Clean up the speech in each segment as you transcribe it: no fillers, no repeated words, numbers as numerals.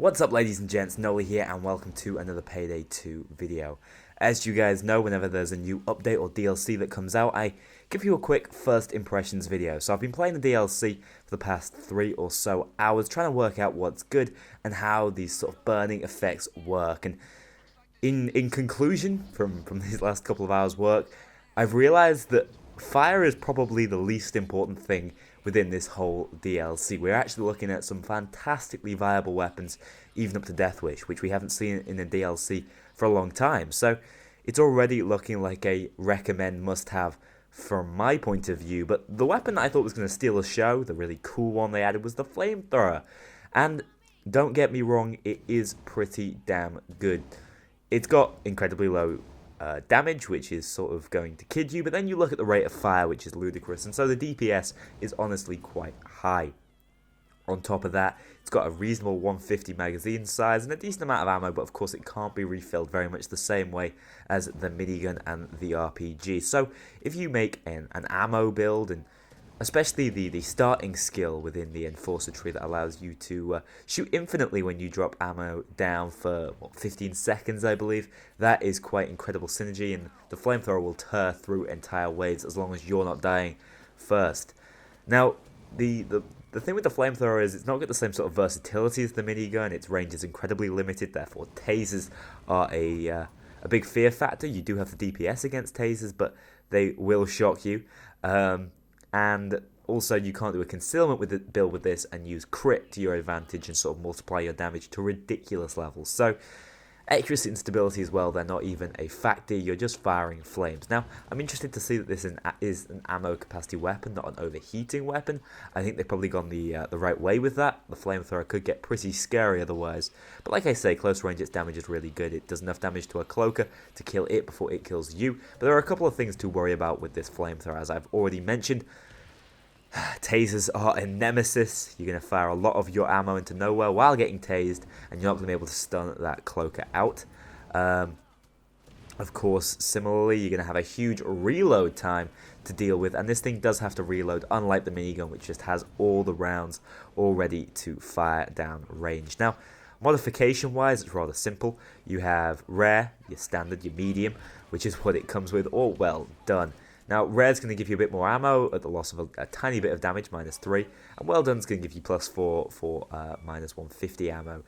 What's up, ladies and gents, Noli here and welcome to another Payday 2 video. As you guys know, whenever there's a new update or DLC that comes out, I give you a quick first impressions video. So I've been playing the DLC for the past 3 or so hours, trying to work out what's good and how these sort of burning effects work. And in conclusion, from these last couple of hours work, I've realized that fire is probably the least important thing within this whole DLC. We're actually looking at some fantastically viable weapons, even up to Death Wish, which we haven't seen in a DLC for a long time. So it's already looking like a recommend must-have from my point of view. But the weapon that I thought was going to steal the show, the really cool one they added, was the Flamethrower. And don't get me wrong, it is pretty damn good. It's got incredibly low damage, which is sort of going to kid you, but then you look at the rate of fire, which is ludicrous, and so the DPS is honestly quite high. On top of that, it's got a reasonable 150 magazine size and a decent amount of ammo, but of course it can't be refilled very much the same way as the minigun and the RPG. So if you make an ammo build, and especially the starting skill within the Enforcer tree that allows you to shoot infinitely when you drop ammo down for, 15 seconds, I believe. That is quite incredible synergy, and the Flamethrower will tear through entire waves as long as you're not dying first. Now, the thing with the Flamethrower is it's not got the same sort of versatility as the minigun. Its range is incredibly limited, therefore tasers are a big fear factor. You do have the DPS against tasers, but they will shock you. And also, you can't do a concealment with the build with this and use crit to your advantage and sort of multiply your damage to ridiculous levels. So, accuracy and stability as well, they're not even a factor, you're just firing flames. Now, I'm interested to see that this is an ammo capacity weapon, not an overheating weapon. I think they've probably gone the right way with that. The Flamethrower could get pretty scary otherwise. But like I say, close range, its damage is really good. It does enough damage to a cloaker to kill it before it kills you. But there are a couple of things to worry about with this Flamethrower, as I've already mentioned. Tasers are a nemesis. You're going to fire a lot of your ammo into nowhere while getting tased, and you're not going to be able to stun that cloaker out. Of course, similarly, you're going to have a huge reload time to deal with, and this thing does have to reload, unlike the minigun, which just has all the rounds all ready to fire down range. Now, modification-wise, it's rather simple. You have rare, your standard, your medium, which is what it comes with, all well done. Now, rare's going to give you a bit more ammo at the loss of a tiny bit of damage, -3, and well done's going to give you +4 for -150 ammo.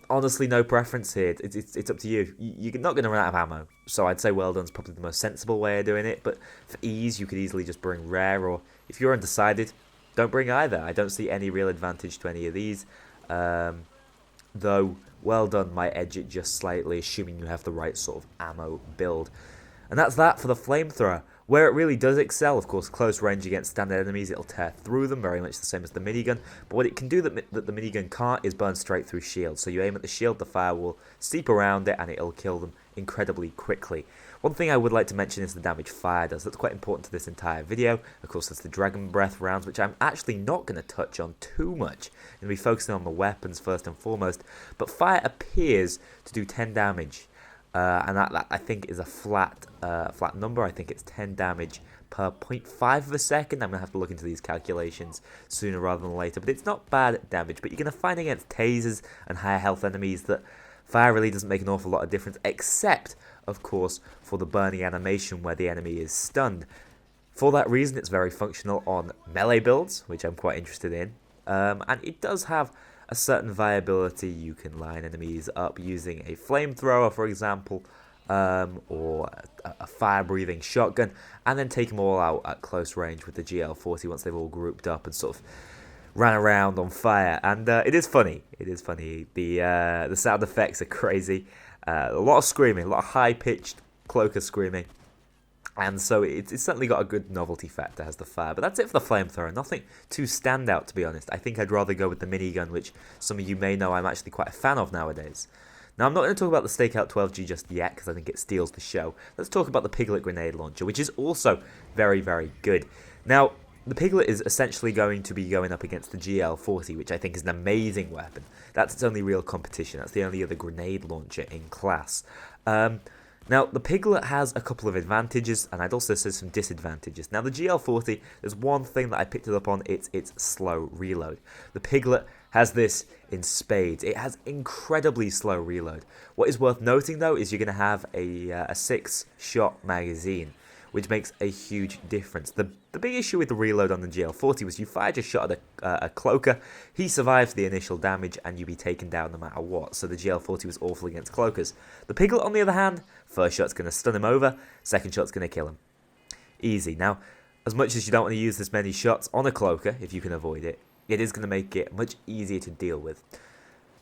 Honestly, no preference here. It's up to you. You're not going to run out of ammo, so I'd say well done's probably the most sensible way of doing it, but for ease, you could easily just bring rare, or if you're undecided, don't bring either. I don't see any real advantage to any of these, though well done might edge it just slightly, assuming you have the right sort of ammo build. And that's that for the Flamethrower. Where it really does excel, of course, close range against standard enemies, it'll tear through them, very much the same as the minigun. But what it can do that the minigun can't is burn straight through shields. So you aim at the shield, the fire will seep around it, and it'll kill them incredibly quickly. One thing I would like to mention is the damage fire does. That's quite important to this entire video. Of course, there's the Dragon Breath rounds, which I'm actually not going to touch on too much. I'm going to be focusing on the weapons first and foremost. But fire appears to do 10 damage. And that I think is a flat number. I think it's 10 damage per 0.5 of a second. I'm going to have to look into these calculations sooner rather than later. But it's not bad damage. But you're going to find against tasers and higher health enemies that fire really doesn't make an awful lot of difference. Except, of course, for the burning animation where the enemy is stunned. For that reason, it's very functional on melee builds, which I'm quite interested in. And it does have a certain viability. You can line enemies up using a flamethrower, for example, or a fire-breathing shotgun, and then take them all out at close range with the GL40 once they've all grouped up and sort of ran around on fire. And it is funny. It is funny. The sound effects are crazy. A lot of screaming, a lot of high-pitched cloaker screaming. And so it's certainly got a good novelty factor, has the fire. But that's it for the Flamethrower. Nothing too standout, to be honest. I think I'd rather go with the minigun, which some of you may know I'm actually quite a fan of nowadays. Now, I'm not going to talk about the Stakeout 12G just yet, because I think it steals the show. Let's talk about the Piglet Grenade Launcher, which is also very, very good. Now, the Piglet is essentially going to be going up against the GL40, which I think is an amazing weapon. That's its only real competition. That's the only other grenade launcher in class. Now, the Piglet has a couple of advantages, and I'd also say some disadvantages. Now, the GL40, there's one thing that I picked it up on, it's its slow reload. The Piglet has this in spades. It has incredibly slow reload. What is worth noting though is you're going to have a 6-shot magazine, which makes a huge difference. The big issue with the reload on the GL40 was you fired your shot at a cloaker, he survives the initial damage, and you'd be taken down no matter what. So the GL40 was awful against cloakers. The Piglet, on the other hand, first shot's going to stun him over, second shot's going to kill him. Easy. Now, as much as you don't want to use this many shots on a cloaker, if you can avoid it, it is going to make it much easier to deal with.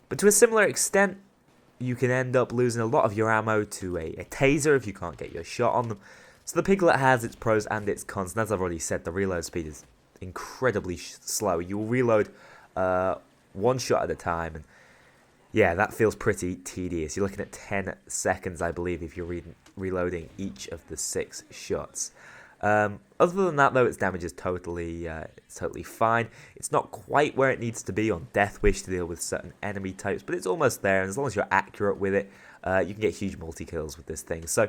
But to a similar extent, you can end up losing a lot of your ammo to a taser if you can't get your shot on them. So the Piglet has its pros and its cons, and as I've already said, the reload speed is incredibly slow. You will reload one shot at a time, and yeah, that feels pretty tedious. You're looking at 10 seconds, I believe, if you're reloading each of the 6 shots. Other than that, though, its damage is totally fine. It's not quite where it needs to be on Death Wish to deal with certain enemy types, but it's almost there, and as long as you're accurate with it, you can get huge multi-kills with this thing. So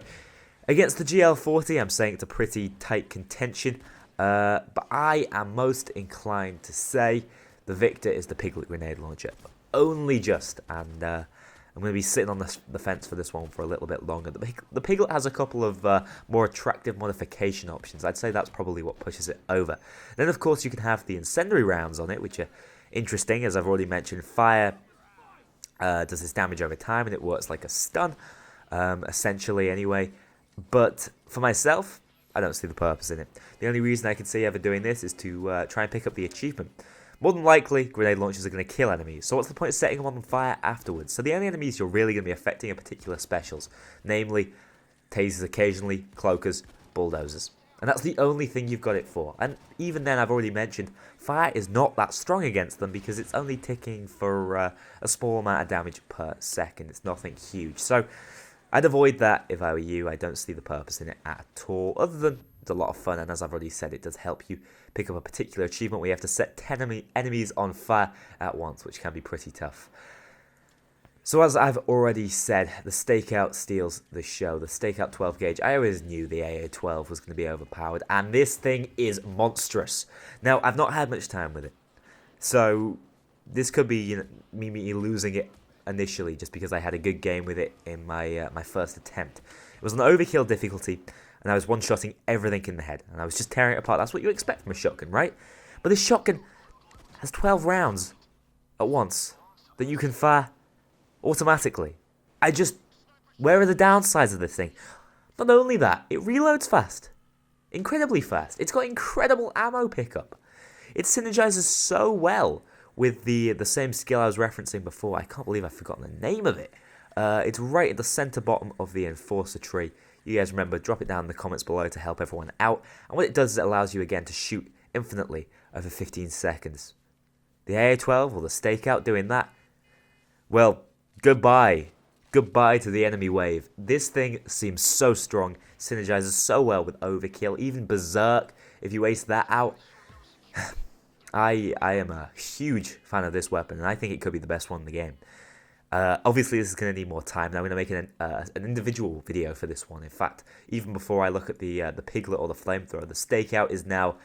against the GL40, I'm saying it's a pretty tight contention, but I am most inclined to say the victor is the Piglet grenade launcher. Only just, and I'm going to be sitting on the fence for this one for a little bit longer. The Piglet has a couple of more attractive modification options. I'd say that's probably what pushes it over. Then, of course, you can have the incendiary rounds on it, which are interesting. As I've already mentioned, fire does this damage over time, and it works like a stun, essentially, anyway. But for myself, I don't see the purpose in it. The only reason I can see ever doing this is to try and pick up the achievement. More than likely, grenade launchers are going to kill enemies, so what's the point of setting them on fire afterwards? So the only enemies you're really going to be affecting are particular specials, namely tasers occasionally, cloakers, bulldozers. And that's the only thing you've got it for. And even then, I've already mentioned, fire is not that strong against them because it's only ticking for a small amount of damage per second. It's nothing huge. So I'd avoid that if I were you. I don't see the purpose in it at all, other than it's a lot of fun, and as I've already said, it does help you pick up a particular achievement where you have to set 10 enemies on fire at once, which can be pretty tough. So as I've already said, the stakeout steals the show. The stakeout 12 gauge, I always knew the AA12 was going to be overpowered, and this thing is monstrous. Now, I've not had much time with it, so this could be me losing it initially just because I had a good game with it in my first attempt. It was an overkill difficulty, and I was one-shotting everything in the head, and I was just tearing it apart. That's what you expect from a shotgun, right? But this shotgun has 12 rounds at once that you can fire automatically. Where are the downsides of this thing? Not only that, it reloads fast. Incredibly fast. It's got incredible ammo pickup. It synergizes so well with the same skill I was referencing before. I can't believe I've forgotten the name of it. It's right at the center bottom of the Enforcer tree. You guys remember, drop it down in the comments below to help everyone out. And what it does is it allows you again to shoot infinitely over 15 seconds. The AA-12 or the stakeout doing that? Well, goodbye. Goodbye to the enemy wave. This thing seems so strong, synergizes so well with Overkill, even Berserk, if you ace that out. I am a huge fan of this weapon, and I think it could be the best one in the game. Obviously, this is going to need more time, and I'm going to make an individual video for this one. In fact, even before I look at the Piglet or the Flamethrower, the stakeout is now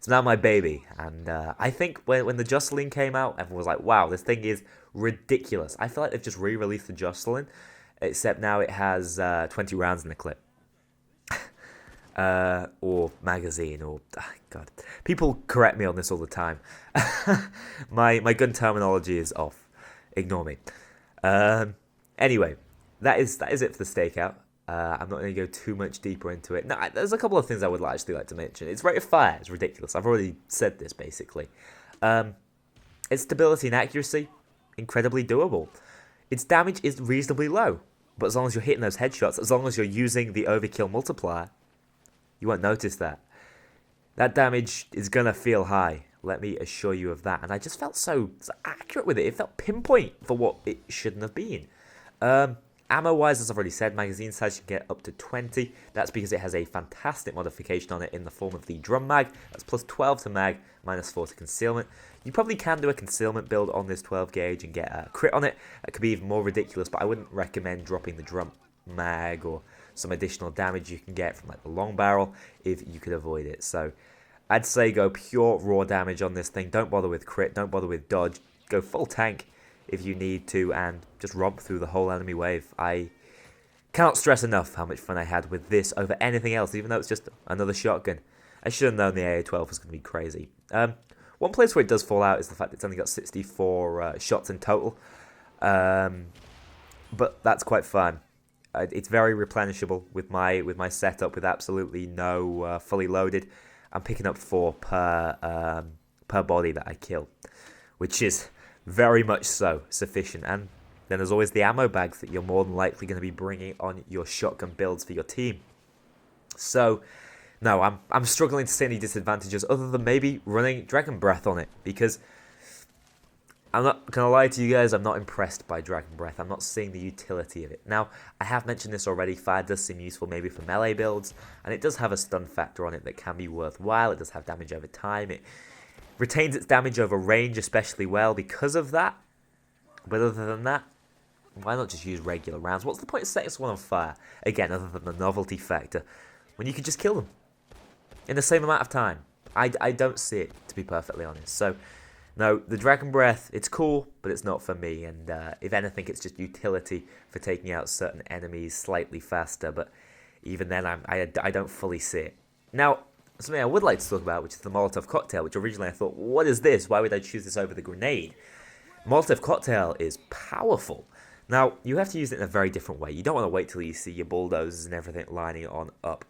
my baby. And I think when the Jocelyn came out, everyone was like, wow, this thing is ridiculous. I feel like they've just re-released the Jocelyn, except now it has 20 rounds in the clip. Or magazine, or God, people correct me on this all the time. my gun terminology is off. Ignore me. Anyway, that is it for the stakeout. I'm not going to go too much deeper into it. No, there's a couple of things I would actually like to mention. Its rate of fire is ridiculous. I've already said this basically. Its stability and accuracy, incredibly doable. Its damage is reasonably low, but as long as you're hitting those headshots, as long as you're using the overkill multiplier, you won't notice that. That damage is going to feel high, let me assure you of that. And I just felt so accurate with it. It felt pinpoint for what it shouldn't have been. Ammo-wise, as I've already said, magazine size you can get up to 20. That's because it has a fantastic modification on it in the form of the drum mag. That's plus 12 to mag, minus 4 to concealment. You probably can do a concealment build on this 12 gauge and get a crit on it. That could be even more ridiculous, but I wouldn't recommend dropping the drum mag or some additional damage you can get from like the long barrel if you could avoid it. So I'd say go pure raw damage on this thing. Don't bother with crit, don't bother with dodge. go full tank if you need to and just romp through the whole enemy wave. I cannot stress enough how much fun I had with this over anything else, even though it's just another shotgun. I should have known the AA-12 was going to be crazy. One place where it does fall out is the fact that it's only got 64 shots in total. But that's quite fun. It's very replenishable with my setup with absolutely no fully loaded. I'm picking up 4 per body that I kill, which is very much so sufficient. And then there's always the ammo bags that you're more than likely going to be bringing on your shotgun builds for your team. So, no, I'm struggling to see any disadvantages other than maybe running Dragon Breath on it, because I'm not going to lie to you guys, I'm not impressed by Dragon Breath. I'm not seeing the utility of it. Now, I have mentioned this already, fire does seem useful maybe for melee builds, and it does have a stun factor on it that can be worthwhile. It does have damage over time. It retains its damage over range especially well because of that. But other than that, why not just use regular rounds? What's the point of setting someone on fire? Again, other than the novelty factor, when you could just kill them in the same amount of time. I don't see it, to be perfectly honest. So, no, the Dragon Breath, it's cool, but it's not for me. And if anything, it's just utility for taking out certain enemies slightly faster. But even then, I don't fully see it. Now, something I would like to talk about, which is the Molotov cocktail, which originally I thought, what is this? Why would I choose this over the grenade? Molotov cocktail is powerful. Now, you have to use it in a very different way. You don't want to wait till you see your bulldozers and everything lining on up.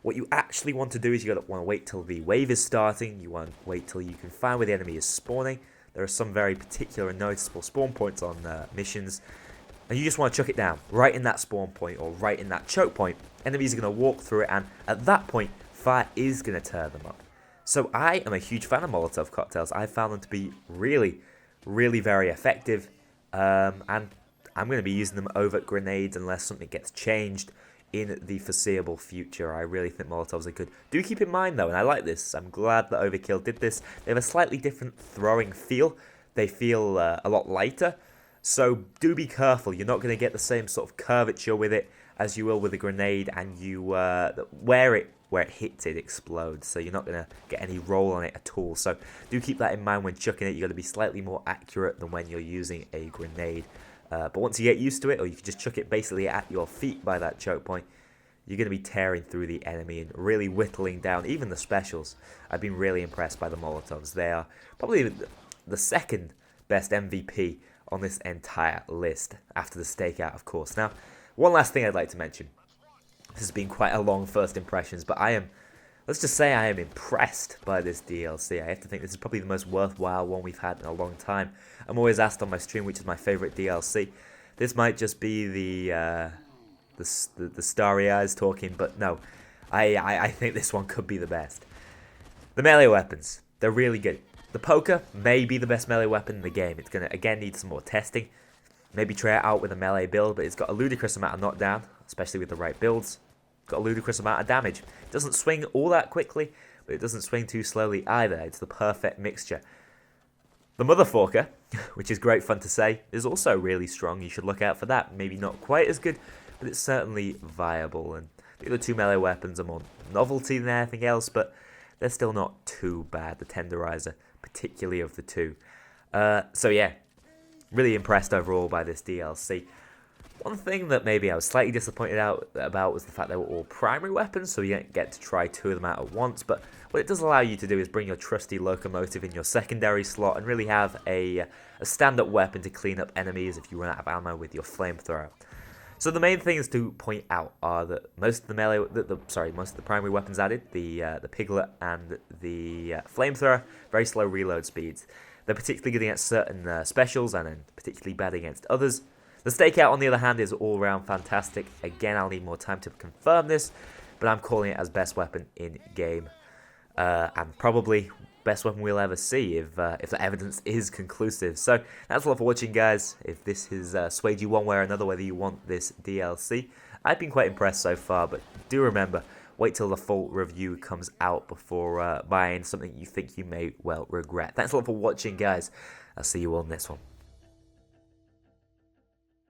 What you actually want to do is you want to wait till the wave is starting. You want to wait till you can find where the enemy is spawning. There are some very particular and noticeable spawn points on missions. And you just want to chuck it down right in that spawn point or right in that choke point. Enemies are going to walk through it, and at that point, fire is going to tear them up. So I am a huge fan of Molotov cocktails. I found them to be really, really very effective. And I'm going to be using them over grenades unless something gets changed in the foreseeable future. I really think Molotovs are good. Do keep in mind though, and I like this, I'm glad that Overkill did this, they have a slightly different throwing feel. They feel a lot lighter. So do be careful. You're not going to get the same sort of curvature with it as you will with a grenade, and you where it hits it explodes. So you're not going to get any roll on it at all. So do keep that in mind when chucking it. You've got to be slightly more accurate than when you're using a grenade. But once you get used to it, or you can just chuck it basically at your feet by that choke point, you're going to be tearing through the enemy and really whittling down even the specials. I've been really impressed by the Molotovs. They are probably the second best MVP on this entire list, after the stakeout, of course. Now, one last thing I'd like to mention. This has been quite a long first impressions, but let's just say I am impressed by this DLC. I have to think this is probably the most worthwhile one we've had in a long time. I'm always asked on my stream which is my favourite DLC. This might just be the starry eyes talking, but no, I think this one could be the best. The melee weapons, they're really good. The poker may be the best melee weapon in the game. It's going to, again, need some more testing. Maybe try it out with a melee build, but it's got a ludicrous amount of knockdown, especially with the right builds. Got a ludicrous amount of damage. It doesn't swing all that quickly, but it doesn't swing too slowly either. It's the perfect mixture. The Motherforker, which is great fun to say, is also really strong. You should look out for that. Maybe not quite as good, but it's certainly viable. And the other two melee weapons are more novelty than anything else, but they're still not too bad. The Tenderizer, particularly of the two. So yeah, really impressed overall by this DLC. One thing that maybe I was slightly disappointed about was the fact they were all primary weapons, so you don't get to try 2 of them out at once. But what it does allow you to do is bring your trusty locomotive in your secondary slot and really have a stand-up weapon to clean up enemies if you run out of ammo with your flamethrower. So the main things to point out are that most of the primary weapons added, the Piglet and the flamethrower, very slow reload speeds. They're particularly good against certain specials and then particularly bad against others. The stakeout, on the other hand, is all around fantastic. Again, I'll need more time to confirm this, but I'm calling it as best weapon in game, and probably best weapon we'll ever see if the evidence is conclusive. So that's a lot for watching, guys. If this has swayed you one way or another, whether you want this DLC, I've been quite impressed so far. But do remember, wait till the full review comes out before buying something you think you may well regret. Thanks a lot for watching, guys. I'll see you all next one.